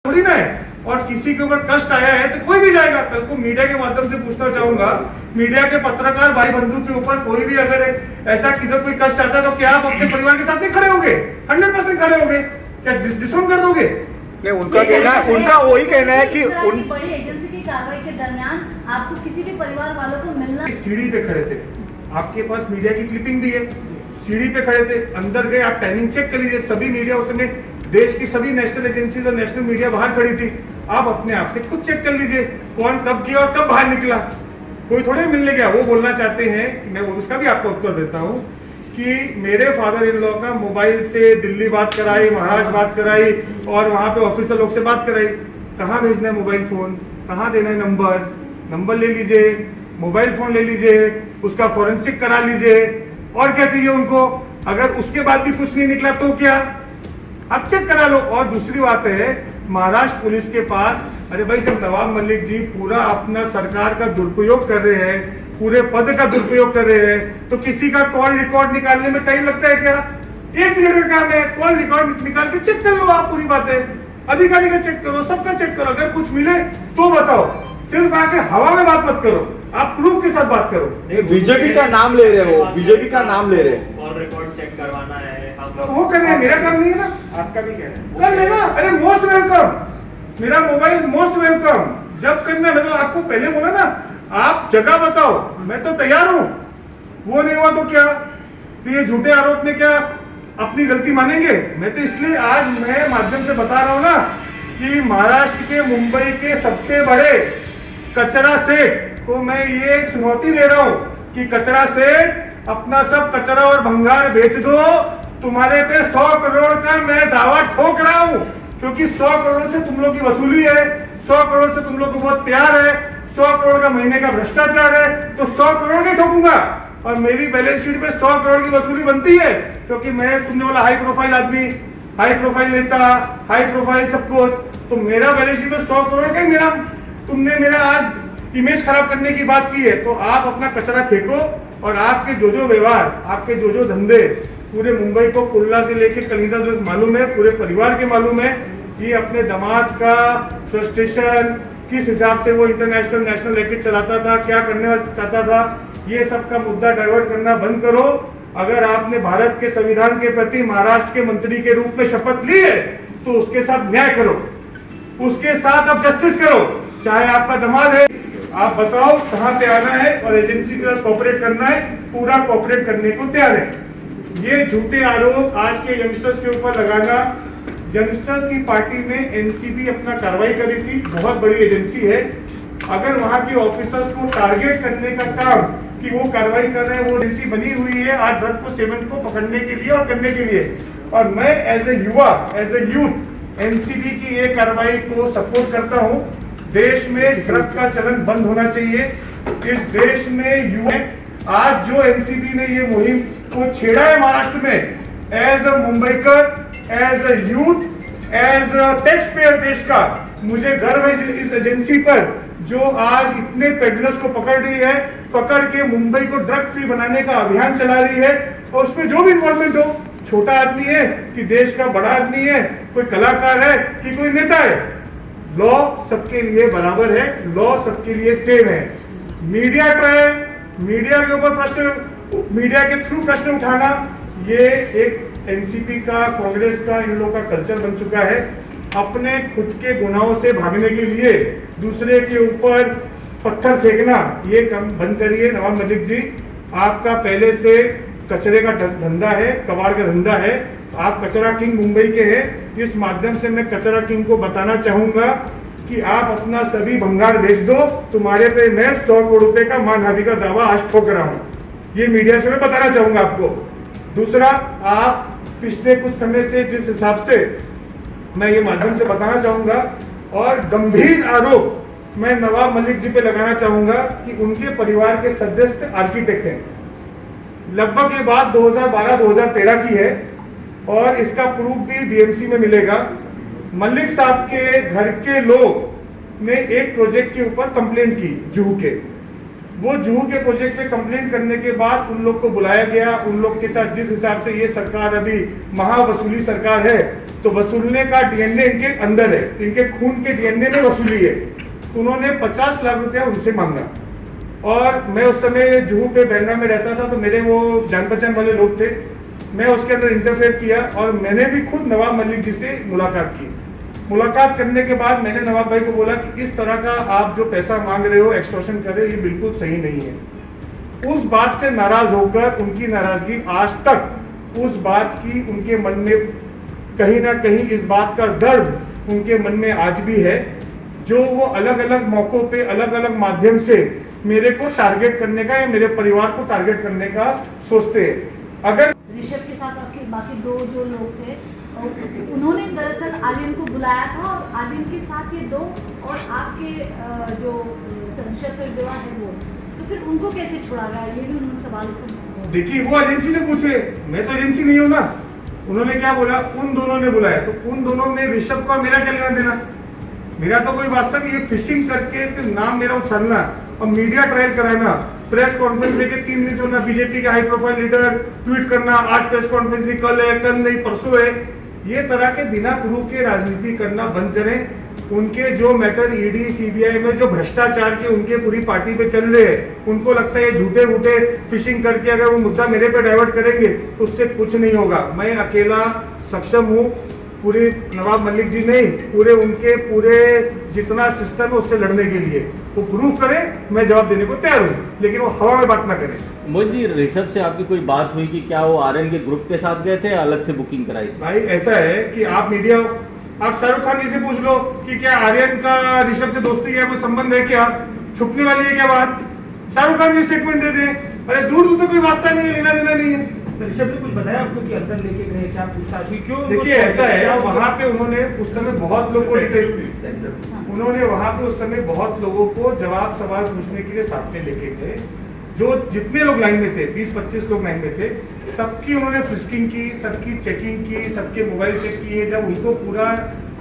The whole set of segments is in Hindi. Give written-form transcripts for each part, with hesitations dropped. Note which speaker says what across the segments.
Speaker 1: थोड़ी ना है। और किसी के ऊपर कष्ट आया है तो कोई भी जाएगा। कल को मीडिया के माध्यम से पूछना चाहूंगा, मीडिया के पत्रकार भाई बंधु के ऊपर कोई भी अगर ऐसा किधर कोई कष्ट आता है तो क्या आप अपने परिवार के साथ नहीं खड़े होंगे? 100% खड़े होंगे। क्या डिसोन कर दोगे?
Speaker 2: नहीं, उनका कहना है, उनका वही कहना है कि
Speaker 3: उन बड़ी एजेंसी की कार्रवाई के दरमियान आपको किसी भी परिवार वालों को मिलना।
Speaker 1: सीढ़ी पे खड़े थे, आपके पास मीडिया की क्लिपिंग भी है, सीढ़ी पे खड़े थे, अंदर गए, आप टाइमिंग चेक कर लीजिए। सभी मीडिया उसमें देश की सभी नेशनल एजेंसीज और नेशनल मीडिया बाहर खड़ी थी। आप अपने आप से खुद चेक कर लीजिए कौन कब गया और कब बाहर निकला। कोई थोड़े मिलने गया। वो बोलना चाहते हैं, मैं उसका भी आपको उत्तर देता हूँ कि मेरे फादर इन लॉ का मोबाइल से दिल्ली बात कराई, महाराष्ट्र बात कराई और वहां पे ऑफिसर लोग से बात कराई। कहाँ भेजना है मोबाइल फोन, कहाँ देना है नंबर ले लीजिए, मोबाइल फोन ले लीजिए, उसका फॉरेंसिक करा लीजिए। और क्या चाहिए उनको? अगर उसके बाद भी कुछ नहीं निकला तो क्या, आप चेक करा लो। और दूसरी बात है, महाराष्ट्र पुलिस के पास, अरे भाई जब नवाब मलिक जी पूरा अपना सरकार का दुरुपयोग कर रहे हैं, पूरे पद का दुरुपयोग कर रहे हैं, तो किसी का कॉल रिकॉर्ड निकालने में टाइम लगता है क्या? 1 मिनट का काम है, कॉल रिकॉर्ड निकाल के चेक कर लो। आप पूरी बात है, अधिकारी का चेक करो, सबका चेक करो। अगर कुछ मिले तो बताओ, सिर्फ आके हवा में बात मत करो, आप प्रूफ के साथ बात करो।
Speaker 2: बीजेपी का नाम ले रहे हो, बीजेपी का नाम ले रहे हैं,
Speaker 4: कॉल रिकॉर्ड चेक करवाना है,
Speaker 1: तो वो करना है, मेरा काम नहीं है ना, आपका भी कहना है कर लेना। अरे मोस्ट वेलकम, मेरा मोबाइल मोस्ट वेलकम। जब करना है, मैं तो आपको पहले बोला ना, आप जगह बताओ, मैं तो तैयार हूं। वो नहीं हुआ तो क्या, तो ये झूठे आरोप में क्या अपनी गलती मानेंगे? मैं तो इसलिए आज मैं माध्यम से बता रहा हूं ना कि महाराष्ट्र के मुंबई के सबसे बड़े कचरा सेठ को मैं ये चुनौती दे रहा हूं कि कचरा सेठ अपना सब कचरा और भंगार बेच दो। तुम्हारे पे 100 करोड़ का मैं दावा ठोक रहा हूं, क्योंकि 100 करोड़ से तुम लोग की वसूली है, 100 करोड़ से तुम लोग को बहुत प्यार है, 100 करोड़ का महीने का भ्रष्टाचार है, तो 100 करोड़ नहीं ठोकूंगा। और मेरी बैलेंस शीट पे 100 करोड़ की वसूली बनती है, क्योंकि मैं, तुमने बोला हाई प्रोफाइल आदमी, हाई प्रोफाइल नेता, हाई प्रोफाइल सब कुछ, तो मेरा बैलेंस शीट पे 100 करोड़ का ही मेरा, तुमने मेरा आज इमेज खराब करने की बात की है। तो आप अपना कचरा फेंको और आपके जो व्यवहार, आपके जो धंधे, पूरे मुंबई को कुल्ला से लेकर कलीदा तक मालूम है, पूरे परिवार के मालूम है कि अपने दामाद का फ्रस्ट्रेशन किस हिसाब से वो इंटरनेशनल नेशनल रैकेट चलाता था, क्या करने चाहता था, ये सब का मुद्दा डाइवर्ट करना बंद करो। अगर आपने भारत के संविधान के प्रति महाराष्ट्र के मंत्री के रूप में शपथ ली है तो उसके साथ न्याय करो, उसके साथ आप जस्टिस करो। चाहे आपका दामाद है, आप बताओ कहां पे आना है और एजेंसी के साथ कोऑपरेट करना है, पूरा कोऑपरेट करने को तैयार है। ये झूठे आरोप आज के यंगस्टर्स के ऊपर लगाना, यंगस्टर्स की पार्टी में एनसीबी अपना कार्रवाई करी थी, बहुत बड़ी एजेंसी है। अगर वहां के ऑफिसर्स को टारगेट करने का काम कि वो कार्रवाई कर रहे हैं, वो एजेंसी बनी हुई है आज ड्रग को सेवन को पकड़ने के लिए और करने के लिए। और मैं एज ए युवा, एज ए यूथ एनसीबी की ये कार्रवाई को सपोर्ट करता हूं। देश में ड्रग का चलन बंद होना चाहिए। इस देश में युवा, आज जो एनसीबी ने ये मुहिम को छेड़ा है महाराष्ट्र में, as a Mumbaikar, as a youth, as a taxpayer देश का मुझे गर्व है इस एजेंसी पर, जो आज इतने पेडलर्स को पकड़ रही है, पकड़ के मुंबई को ड्रग फ्री बनाने का अभियान चला रही है। और उसमें जो भी इन्वॉल्वमेंट हो, छोटा आदमी है कि देश का बड़ा आदमी है, कोई कलाकार है कि कोई नेता है, लॉ सबके लिए बराबर है, लॉ सबके लिए सेम है। मीडिया ट्रायल, मीडिया के ऊपर प्रश्न, मीडिया के थ्रू प्रश्न उठाना, ये एक एनसीपी का, कांग्रेस का, इन लोगों का कल्चर बन चुका है। अपने खुद के गुनाहों से भागने के लिए दूसरे के ऊपर पत्थर फेंकना, ये कम बंद करिए। नवाब मलिक जी, आपका पहले से कचरे का धंधा है, कबाड़ का धंधा है, आप कचरा किंग मुंबई के हैं। इस माध्यम से मैं कचरा किंग को बताना चाहूंगा कि आप अपना सभी भंगार बेच दो, तुम्हारे पे मैं 100 करोड़ रुपए का मानहानि का दावा आज ठोक रहा हूं। ये मीडिया से मैं बताना चाहूंगा आपको। दूसरा, आप पिछले कुछ समय से जिस हिसाब से, मैं ये माध्यम से बताना चाहूंगा और गंभीर आरोप मैं नवाब मलिक जी पे लगाना चाहूंगा कि उनके परिवार के सदस्य आर्किटेक्ट हैं। लगभग ये बात 2012-2013 की है और इसका प्रूफ भी बीएमसी में मिलेगा। मलिक साहब के घर के लोग ने एक प्रोजेक्ट के ऊपर कंप्लेंट की, जूहू के, वो जुहू के प्रोजेक्ट पे कंप्लेंट करने के बाद उन लोग को बुलाया गया। उन लोग के साथ जिस हिसाब से ये सरकार अभी महावसूली सरकार है, तो वसूलने का डीएनए इनके अंदर है, इनके खून के डीएनए में वसूली है। उन्होंने 50 लाख रुपया उनसे मांगा। और मैं उस समय जुहू पे बैंड्रा में रहता था, तो मेरे वो जान पहचान वाले लोग थे। मैं उसके अंदर इंटरफेयर किया और मैंने भी खुद नवाब मलिक जी से मुलाकात की। मुलाकात करने के बाद मैंने नवाब भाई को बोला कि इस तरह का आप जो पैसा मांग रहे हो, एक्सटॉर्शन कर रहे हो, ये बिल्कुल सही नहीं है। उस बात से नाराज होकर उनकी नाराजगी आज तक, उस बात की उनके मन में कहीं ना कहीं इस बात का दर्द उनके मन में आज भी है, जो वो अलग अलग मौकों पे अलग अलग माध्यम से मेरे को टारगेट करने का या मेरे परिवार को टारगेट करने का सोचते हैं। अगर
Speaker 3: ऋषभ के साथ आपके बाकी दो जो लोग थे, उन्होंने दरअसल आर्यन को बुलाया था और आर्यन के साथ ये दो और आपके जो ऋषभ विवाह है वो, तो फिर उनको कैसे छोड़ा गया, ये भी उन्होंने सवाल से।
Speaker 1: देखिए, वो एजेंसी से पूछे, मैं तो एजेंसी नहीं हूं ना। उन्होंने क्या बोला, उन दोनों ने बुलाया, तो उन दोनों में ऋषभ का मेरा क्या लेना देना? मेरा तो कोई वास्ता नहीं। ये फिशिंग करके सिर्फ नाम मेरा उछालना और मीडिया ट्रायल कराना, प्रेस कॉन्फ्रेंस लेके 3 दिन से होना, बीजेपी के हाई प्रोफाइल लीडर ट्वीट करना, आज प्रेस कॉन्फ्रेंस नहीं, कल है, कल नहीं, परसों है, ये तरह के बिना प्रूफ के राजनीति करना बंद करें। उनके जो मैटर ईडी सीबीआई में जो भ्रष्टाचार के उनके पूरी पार्टी पे चल रहे हैं, उनको लगता है झूठे मूठे फिशिंग करके अगर वो मुद्दा मेरे पे डाइवर्ट करेंगे तो उससे कुछ नहीं होगा। मैं अकेला सक्षम हूँ, पूरे नवाब मलिक जी नहीं, पूरे जितना सिस्टम है उससे लड़ने के लिए। वो प्रूफ करें, मैं जवाब देने को तैयार हूँ, लेकिन वो हवा में बात ना करें।
Speaker 4: मोदी जी, ऋषभ से आपकी कोई बात हुई कि क्या वो आर्यन के ग्रुप के साथ गए थे या अलग से बुकिंग कराई?
Speaker 1: भाई ऐसा है कि आप मीडिया, आप शाहरुख खान जी से पूछ लो कि क्या आर्यन का ऋषभ से दोस्ती है, कोई संबंध है क्या? छुपने वाली है क्या बात? शाहरुख खान जी स्टेटमेंट दे दें। अरे दूर दूर तो कोई वास्ता नहीं है, लेना देना नहीं है।
Speaker 5: ऋषभ ने कुछ बताया आपको कि अंदर लेके गए, क्या पूछताछ हुई, क्यों?
Speaker 1: देखिए ऐसा है, वहाँ पे उन्होंने उस समय बहुत लोगों को डिटेल, उन्होंने वहाँ पे उस समय बहुत लोगों को जवाब सवाल पूछने के लिए साथ में लेके गए। जो जितने लोग लाइन में थे, 20-25 लोग लाइन में थे, सबकी उन्होंने फ्रिस्किंग की, सबकी चेकिंग की, सबके मोबाइल चेक किए। जब उनको पूरा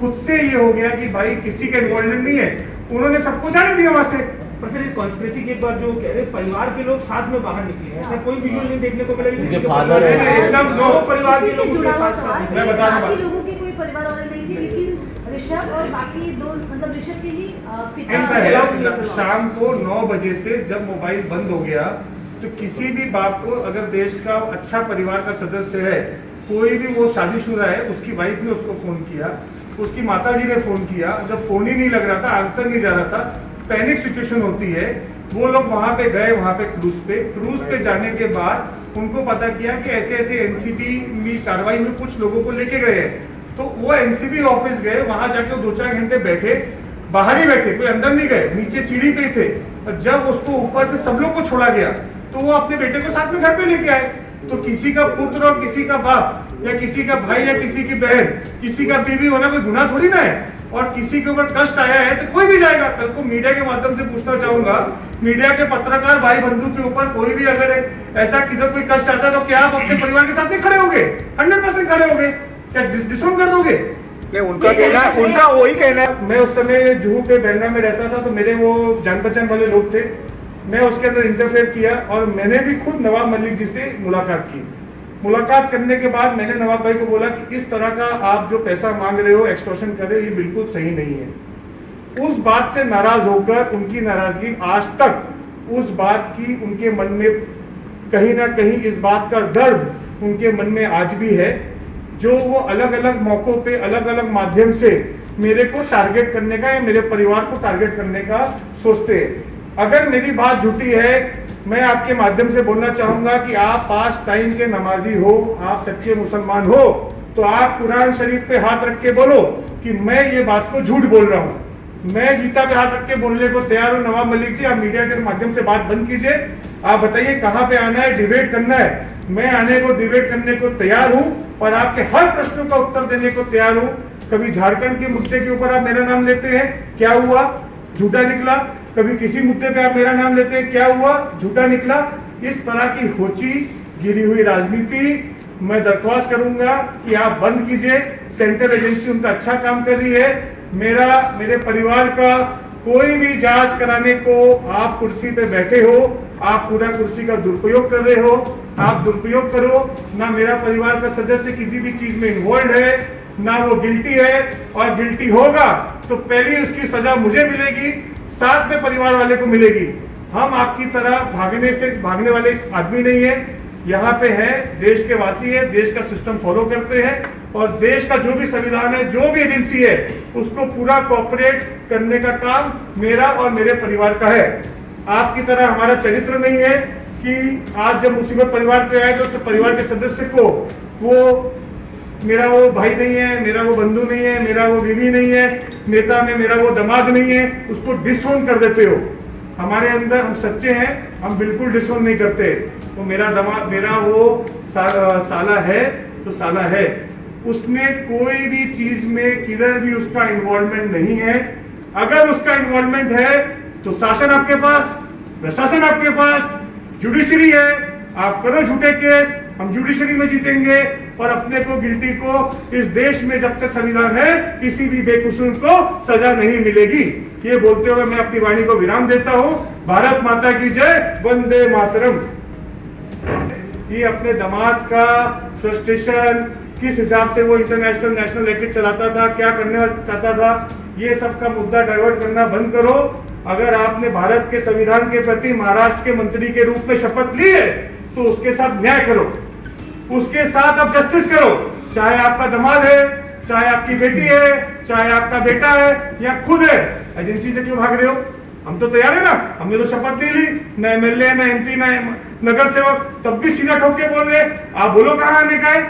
Speaker 1: खुद से ये हो गया कि भाई किसी का इन्वॉल्वमेंट नहीं है, उन्होंने सबको जाने दिया वहां से।
Speaker 5: पर सर, ये कॉन्स्पिरेसी के बाद जो कह रहे परिवार के लोग साथ में बाहर निकले हैं, ऐसा कोई विजुअल नहीं देखने को मिला।
Speaker 4: उनके फादर
Speaker 1: एकदम
Speaker 5: दो परिवार के
Speaker 3: इसी से
Speaker 5: लोग
Speaker 3: जुड़ा
Speaker 5: उनके
Speaker 3: हुआ
Speaker 5: साथ
Speaker 3: सवाल,
Speaker 5: साथ
Speaker 1: मैं बता रहा हूं।
Speaker 3: बाकी लोगों के कोई परिवार वाले नहीं थे, लेकिन ऋषभ और बाकी दो, मतलब ऋषभ के ही पिता।
Speaker 1: ऐसा है, शाम को 9 बजे से जब मोबाइल बंद हो गया, तो किसी भी बाप को, अगर देश का अच्छा परिवार का सदस्य है, कोई भी वो शादीशुदा है, उसकी वाइफ ने उसको फोन किया, उसकी माताजी ने फोन किया। जब फोन ही नहीं लग रहा था, आंसर नहीं जा रहा था, पैनिक सिचुएशन होती है। वो लोग वहां पे गए, वहां पे क्रूज पे जाने के बाद उनको पता किया कि ऐसे ऐसे एनसीबी में कार्रवाई हुई, कुछ लोगों को लेके गए हैं। तो वो एनसीबी ऑफिस गए, वहां जाके वो 2-4 घंटे बैठे, बाहर ही बैठे, कोई अंदर नहीं गए, नीचे सीढ़ी पे ही थे। और जब उसको ऊपर से सब लोग को छोड़ा गया, तो वो अपने बेटे को साथ में घर पे लेके आए। तो किसी का पुत्र और किसी का बाप या किसी का भाई या किसी की बहन, किसी का बीवी होना कोई गुनाह थोड़ी ना है। और किसी के ऊपर कष्ट आया है तो कोई भी जाएगा। कल को मीडिया के माध्यम से पूछना चाहूंगा, मीडिया के पत्रकार भाई बंधु के ऊपर कोई भी अगर ऐसा किधर कोई कष्ट आता है, तो क्या आप अपने परिवार के साथ नहीं खड़े होंगे? 100% खड़े होंगे? क्या डिसोन कर दोगे?
Speaker 2: उनका कहना है, उनका वही कहना है।
Speaker 1: मैं उस समय जुहू पे बैंड्रा में रहता था, तो मेरे वो जान पहचान वाले लोग थे। मैं उसके अंदर इंटरफेयर किया और मैंने भी खुद नवाब मलिक जी से मुलाकात की। मुलाकात करने के बाद मैंने नवाब भाई को बोला कि इस तरह का आप जो पैसा मांग रहे हो, एक्सटॉर्शन कर रहे हो, ये बिल्कुल सही नहीं है। उस बात से नाराज होकर उनकी नाराजगी आज तक, उस बात की उनके मन में कहीं ना कहीं इस बात का दर्द उनके मन में आज भी है, जो वो अलग अलग मौकों पे अलग अलग माध्यम से मेरे को टारगेट करने का या मेरे परिवार को टारगेट करने का सोचते हैं। अगर मेरी बात झूठी है, मैं आपके माध्यम से बोलना चाहूंगा कि आप 5 टाइम के नमाजी हो, आप सच्चे मुसलमान हो, तो आप कुरान शरीफ पे हाथ रख के बोलो कि मैं ये बात को झूठ बोल रहा हूं। मैं गीता पे हाथ रख के बोलने को तैयार हूं। नवाब मलिक जी, आप मीडिया के माध्यम से बात बंद कीजिए। आप बताइए कहां पे आना है, डिबेट करना है, मैं आने को डिबेट करने को तैयार हूं और आपके हर प्रश्नों का उत्तर देने को तैयार हूं। कभी झारखंड के मुद्दे के ऊपर आप मेरा नाम लेते हैं, क्या हुआ? झूठा निकला। कभी किसी मुद्दे पे आप मेरा नाम लेते हैं, क्या हुआ? झूठा निकला। इस तरह की होची गिरी हुई राजनीति मैं दरख्वास्त करूंगा कि आप बंद कीजिए। सेंट्रल एजेंसी उनका अच्छा काम कर रही है। मेरे परिवार का कोई भी जांच कराने को आप कुर्सी पे बैठे हो, आप पूरा कुर्सी का दुरुपयोग कर रहे हो, आप दुरुपयोग करो। ना मेरा परिवार का सदस्य किसी भी चीज में इन्वॉल्व है, ना वो गिल्टी है, और गिल्टी होगा तो पहले उसकी सजा मुझे मिलेगी, साथ में परिवार वाले को मिलेगी। हम आपकी तरह भागने वाले आदमी नहीं है, यहाँ पे है देश के वासी है, देश का सिस्टम फॉलो करते हैं, और देश का जो भी संविधान है, जो भी एजेंसी है, उसको पूरा कोऑपरेट करने का काम मेरा और मेरे परिवार का है। आपकी तरह हमारा चरित्र नहीं है कि आज जब मुसीबत परिवार पे आए तो उस परिवार के सदस्य को वो मेरा वो भाई नहीं है, मेरा वो बंधु नहीं है, मेरा वो बीवी नहीं है, नेता में मेरा वो दामाद नहीं है, उसको डिसोन कर देते हो। हमारे अंदर हम सच्चे हैं, हम बिल्कुल डिसोन नहीं करते। तो मेरा दामाद, मेरा वो साला है तो साला है, उसने कोई भी चीज में किधर भी उसका इन्वॉल्वमेंट नहीं है। अगर उसका इन्वॉल्वमेंट है तो शासन आपके पास, प्रशासन आपके पास, जुडिशरी है, आप करो झूठे केस, हम जुडिशरी में जीतेंगे, और अपने को गिल्टी को इस देश में जब तक संविधान है किसी भी बेकसूर को सजा नहीं मिलेगी। ये बोलते हुए मैं अपनी वाणी को विराम देता हूं। भारत माता की जय, वंदे मातरम। ये अपने दामाद का फ्रस्ट्रेशन, किस हिसाब से वो इंटरनेशनल नेशनल रैकेट चलाता था, क्या करने चाहता था, ये सब का मुद्दा डाइवर्ट करना बंद करो। अगर आपने भारत के संविधान के प्रति महाराष्ट्र के मंत्री के रूप में शपथ ली है तो उसके साथ न्याय करो, उसके साथ आप जस्टिस करो। चाहे आपका दामाद है, चाहे आपकी बेटी है, चाहे आपका बेटा है या खुद है, एजेंसी से क्यों भाग रहे हो? हम तो तैयार है ना, हमने तो शपथ नहीं ली, ना एमएलए, ना एमपी, ना नगर सेवक, तब भी सीधा ठोक के बोल रहे। आप बोलो कहाँ आने का है?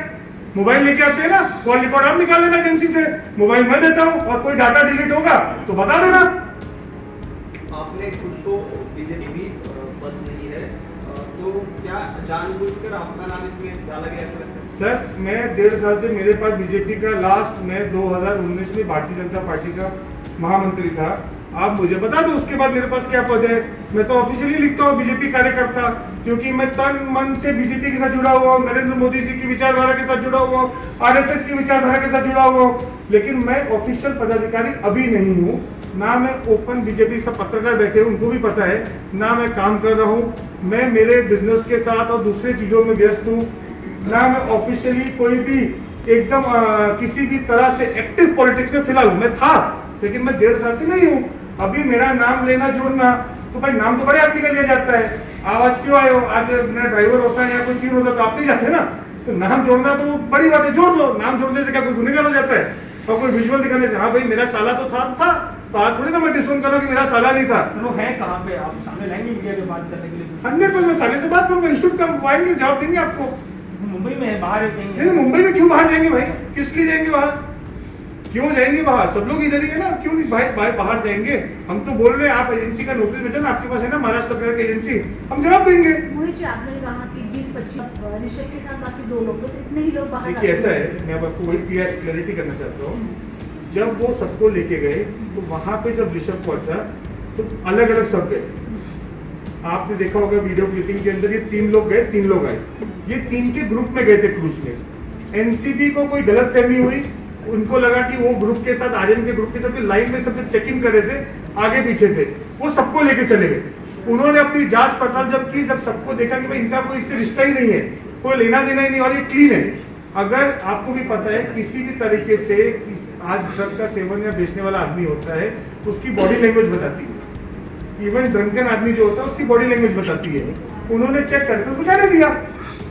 Speaker 1: मोबाइल लेके आते हैं ना, कॉल रिकॉर्ड आप निकाल लेना एजेंसी से, मोबाइल मैं देता हूँ, और कोई डाटा डिलीट होगा तो बता देना।
Speaker 6: आपने खुद को बीजेपी पद नहीं है, तो क्या जानबूझकर आपका नाम इसमें डाला गया ऐसा लगता है?
Speaker 1: सर, मैं 1.5 साल से मेरे पास बीजेपी का लास्ट मैं 2019 में भारतीय जनता पार्टी का महामंत्री था। आप मुझे बता दो उसके बाद मेरे पास क्या पद है। मैं तो ऑफिशियली लिखता हूँ बीजेपी कार्यकर्ता, क्योंकि मैं तन मन से बीजेपी के साथ जुड़ा हुआ हूँ, नरेंद्र मोदी जी की विचारधारा के साथ जुड़ा हुआ हूँ, आरएसएस की विचारधारा के साथ जुड़ा हुआ हूँ। लेकिन मैं ऑफिशियल पदाधिकारी अभी नहीं हूँ, ना मैं ओपन बीजेपी सब पत्रकार बैठे हैं उनको भी पता है, ना मैं काम कर रहा हूँ। मैं मेरे बिजनेस के साथ और दूसरे चीजों में व्यस्त हूँ, ना मैं ऑफिशियली कोई भी एकदम किसी भी तरह से एक्टिव पॉलिटिक्स में फिलहाल मैं था, लेकिन मैं 1.5 साल से नहीं हूँ। अभी मेरा नाम लेना जोड़ना, तो भाई नाम तो बड़े आदमी का लिया जाता है। आप आज क्यों आए हो? आज मेरा ड्राइवर होता है या कोई क्यों होता है तो आप नहीं जाते ना, तो नाम जोड़ना तो बड़ी बात है, जोड़ दो। नाम जोड़ने से क्या कोई गुनहगार हो जाता है? और कोई विजुअल दिखाने से हाँ भाई मेरा साला तो था, तो आज थोड़ी ना मैं डिसोन करूँ कि मेरा साला नहीं था।
Speaker 5: चलो है कहाँ पे, आप सामने लाएंगे मीडिया के बात करने के लिए?
Speaker 1: 100% साले से बात करूंगा, इशू कब आएंगे जवाब देंगे आपको।
Speaker 5: मुंबई में है, बाहर है कहीं?
Speaker 1: नहीं, मुंबई में क्यों बाहर जाएंगे भाई? किस लिए जाएंगे बाहर? क्यों जाएंगे बाहर? सब लोग इधर ही है ना, क्यों नहीं भाई बाहर जाएंगे? हम तो बोल रहे हैं आप एजेंसी का नोटिस भेजो ना, आपके पास है ना महाराष्ट्र सरकार की एजेंसी, हम जवाब देंगे।
Speaker 3: मोहित जी, आपने कहा कि 20-25 ऋषभ के साथ बाकी 2 लोग, बस इतने ही लोग बाहर
Speaker 1: देखिए
Speaker 3: आते
Speaker 1: ऐसा
Speaker 3: हैं।
Speaker 1: है, मैं आपको वही क्लैरिटी करना चाहता हूँ। जब वो सबको लेके गए तो वहां पे जब ऋषभ पहुंचा तो अलग अलग सब गए। आपने देखा होगा वीडियो क्लिपिंग के अंदर, ये 3 लोग गए, 3 लोग आए, ये 3 के ग्रुप में गए थे क्रूज में। एनसीबी को कोई गलत फहमी हुई, उनको लगा कि वो ग्रुप के साथ आर्यन के ग्रुप के साथ लाइन में सब चेक इन कर रहे थे, आगे पीछे थे, वो सबको लेके चले गए। उन्होंने अपनी जांच पड़ताल जब की, जब सबको देखा कि भाई इनका कोई इससे रिश्ता ही नहीं है, कोई लेना देना ही नहीं, और ये क्लीन है। अगर आपको भी पता है किसी भी तरीके से आज ड्रग का सेवन या बेचने वाला आदमी होता है, उसकी बॉडी लैंग्वेज बताती है। इवन ड्रंकन आदमी जो होता है उसकी बॉडी लैंग्वेज बताती है। उन्होंने चेक करके उसको जाने दिया।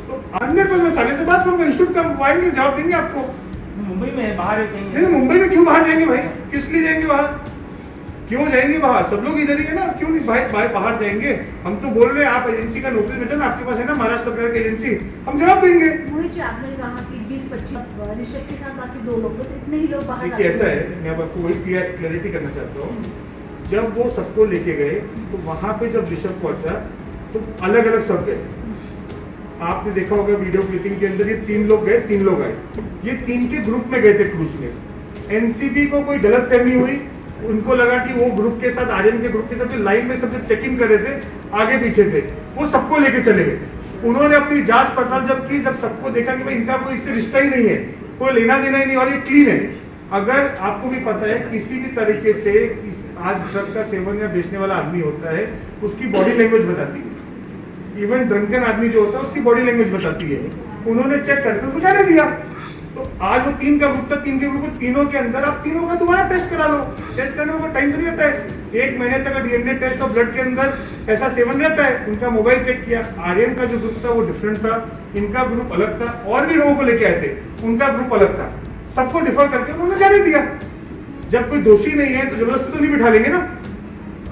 Speaker 1: तो 100% साले से बात करूंगा, इशू कब आएंगे जवाब देंगे आपको।
Speaker 5: मुंबई में है, बाहर है कहीं?
Speaker 1: नहीं, मुंबई में क्यों बाहर जाएंगे भाई? किस लिए जाएंगे बाहर? क्यों जाएंगे बाहर? सब लोग इधर ही है ना, क्यों नहीं भाई बाहर जाएंगे? हम तो बोल रहे हैं आप एजेंसी का नोटिस भेजो ना, आपके पास है ना महाराष्ट्र सरकार की एजेंसी, हम जवाब देंगे।
Speaker 3: मोहित जी, आपने कहा कि 20-25 ऋषभ के साथ बाकी 2 लोग, बस इतने ही लोग बाहर आते
Speaker 1: देखिए
Speaker 3: हैं।
Speaker 1: ऐसा है, मैं आपको वही क्लैरिटी करना चाहता हूँ। जब वो सबको लेके गए तो वहां पे जब ऋषभ पहुंचा तो अलग अलग सब गए। आपने देखा होगा वीडियो क्लिपिंग के अंदर, ये 3 लोग गए, 3 लोग आए, ये 3 के ग्रुप में गए थे क्रूज में। एनसीबी को कोई गलत फहमी हुई, उनको लगा कि वो ग्रुप के साथ आर्यन के ग्रुप के साथ लाइन में सब चेक इन कर रहे थे, आगे पीछे थे, वो सबको लेके चले गए। उन्होंने अपनी जांच पड़ताल जब की, जब सबको देखा कि भाई इनका कोई इससे रिश्ता ही नहीं है, कोई लेना देना ही नहीं, और ये क्लीन है। अगर आपको भी पता है किसी भी तरीके से आज ड्रग का सेवन या बेचने वाला आदमी होता है, उसकी बॉडी लैंग्वेज बताती है। इवन ड्रंकन आदमी जो होता है उसकी बॉडी लैंग्वेज बताती है। उन्होंने चेक करके उसको जाने दिया। तो आज वो 3 का ग्रुप था, 3 के ग्रुप, तीनों के अंदर आप तीनों का दोबारा टेस्ट करा लो। टेस्ट करने में टाइम तो नहीं होता है, 1 महीने तक का डीएनए टेस्ट और ब्लड के अंदर ऐसा सेवन रहता है। उनका मोबाइल चेक किया, आर्यन का जो ग्रुप था वो डिफरेंट था, इनका ग्रुप अलग था, और भी लोगों को लेके आए थे, उनका ग्रुप अलग था। सबको डिफर करके उन्होंने जाने दिया। जब कोई दोषी नहीं है तो जबरदस्ती तो नहीं बिठा लेंगे ना,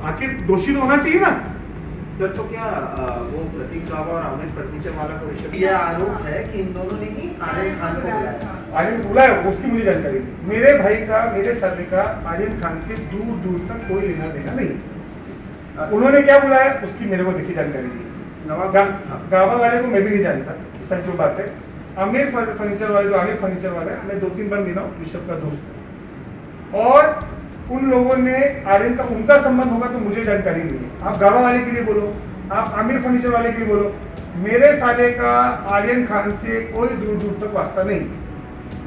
Speaker 1: आखिर दोषी तो होना चाहिए ना।
Speaker 7: सर तो क्या वो प्रतीक गावा और आमिर फर्नीचर वाला को ऋषभ, यह आरोप है कि इन दोनों ने ही आर्यन खान को बुलाया?
Speaker 1: आर्यन बुलाया, उसकी मुझे जानकारी नहीं। मेरे भाई का, मेरे साले का आर्यन खान से दूर दूर तक कोई लेना देना नहीं। उन्होंने क्या बुलाया उसकी मेरे को देखी जानकारी नहीं। गावा वाले को मैं भी नहीं जानता, सच जो बात है। आमिर फर्नीचर वाले, जो आमिर फर्नीचर वाला है, मैं 2-3 बार मिला हूँ, ऋषभ का दोस्त। और उन लोगों ने आर्यन का, उनका संबंध होगा तो मुझे जानकारी नहीं है। आप गावा वाले के लिए बोलो, आप आमिर फर्नीचर वाले के लिए बोलो, मेरे साले का आर्यन खान से कोई दूर दूर तक वास्ता नहीं।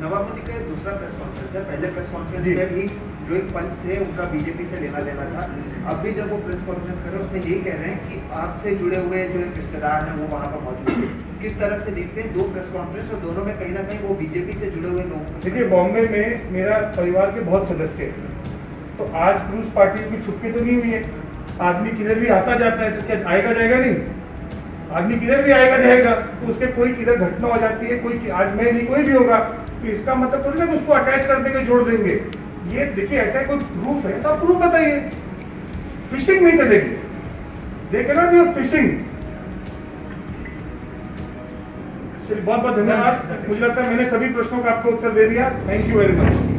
Speaker 7: नवाब मलिक का दूसरा प्रेस कॉन्फ्रेंस है, पहले प्रेस कॉन्फ्रेंस
Speaker 1: जी।
Speaker 7: में भी जो एक पंच थे उनका बीजेपी से लेना देना था। अब भी जब वो प्रेस कॉन्फ्रेंस कर रहे हैं उसमें यही कह रहे हैं कि आपसे जुड़े हुए जो एक रिश्तेदार हैं वो वहाँ पर मौजूद है। किस तरह से देखते हैं 2 प्रेस कॉन्फ्रेंस और दोनों में कहीं ना कहीं वो बीजेपी से जुड़े हुए लोग?
Speaker 1: देखिए, बॉम्बे में मेरा परिवार के बहुत सदस्य हैं, तो आज क्रूज पार्टी की छुट्टी तो नहीं हुई है। आदमी किधर भी आता जाता है तो क्या आएगा जाएगा नहीं? आदमी किधर भी आएगा जाएगा, तो उसके कोई किधर घटना हो जाती है, कोई आज मैं नहीं कोई भी होगा, तो इसका मतलब थोड़ी ना कि उसको अटैच कर देंगे, जोड़ देंगे। ये देखिए, ऐसा कोई प्रूफ है तो आप प्रूफ बताइए। फिशिंग नहीं चलेगी, they can not be fishing. चलिए, बहुत बहुत धन्यवाद। मुझे लगता है मैंने सभी प्रश्नों का आपको उत्तर दे दिया। Thank you very much.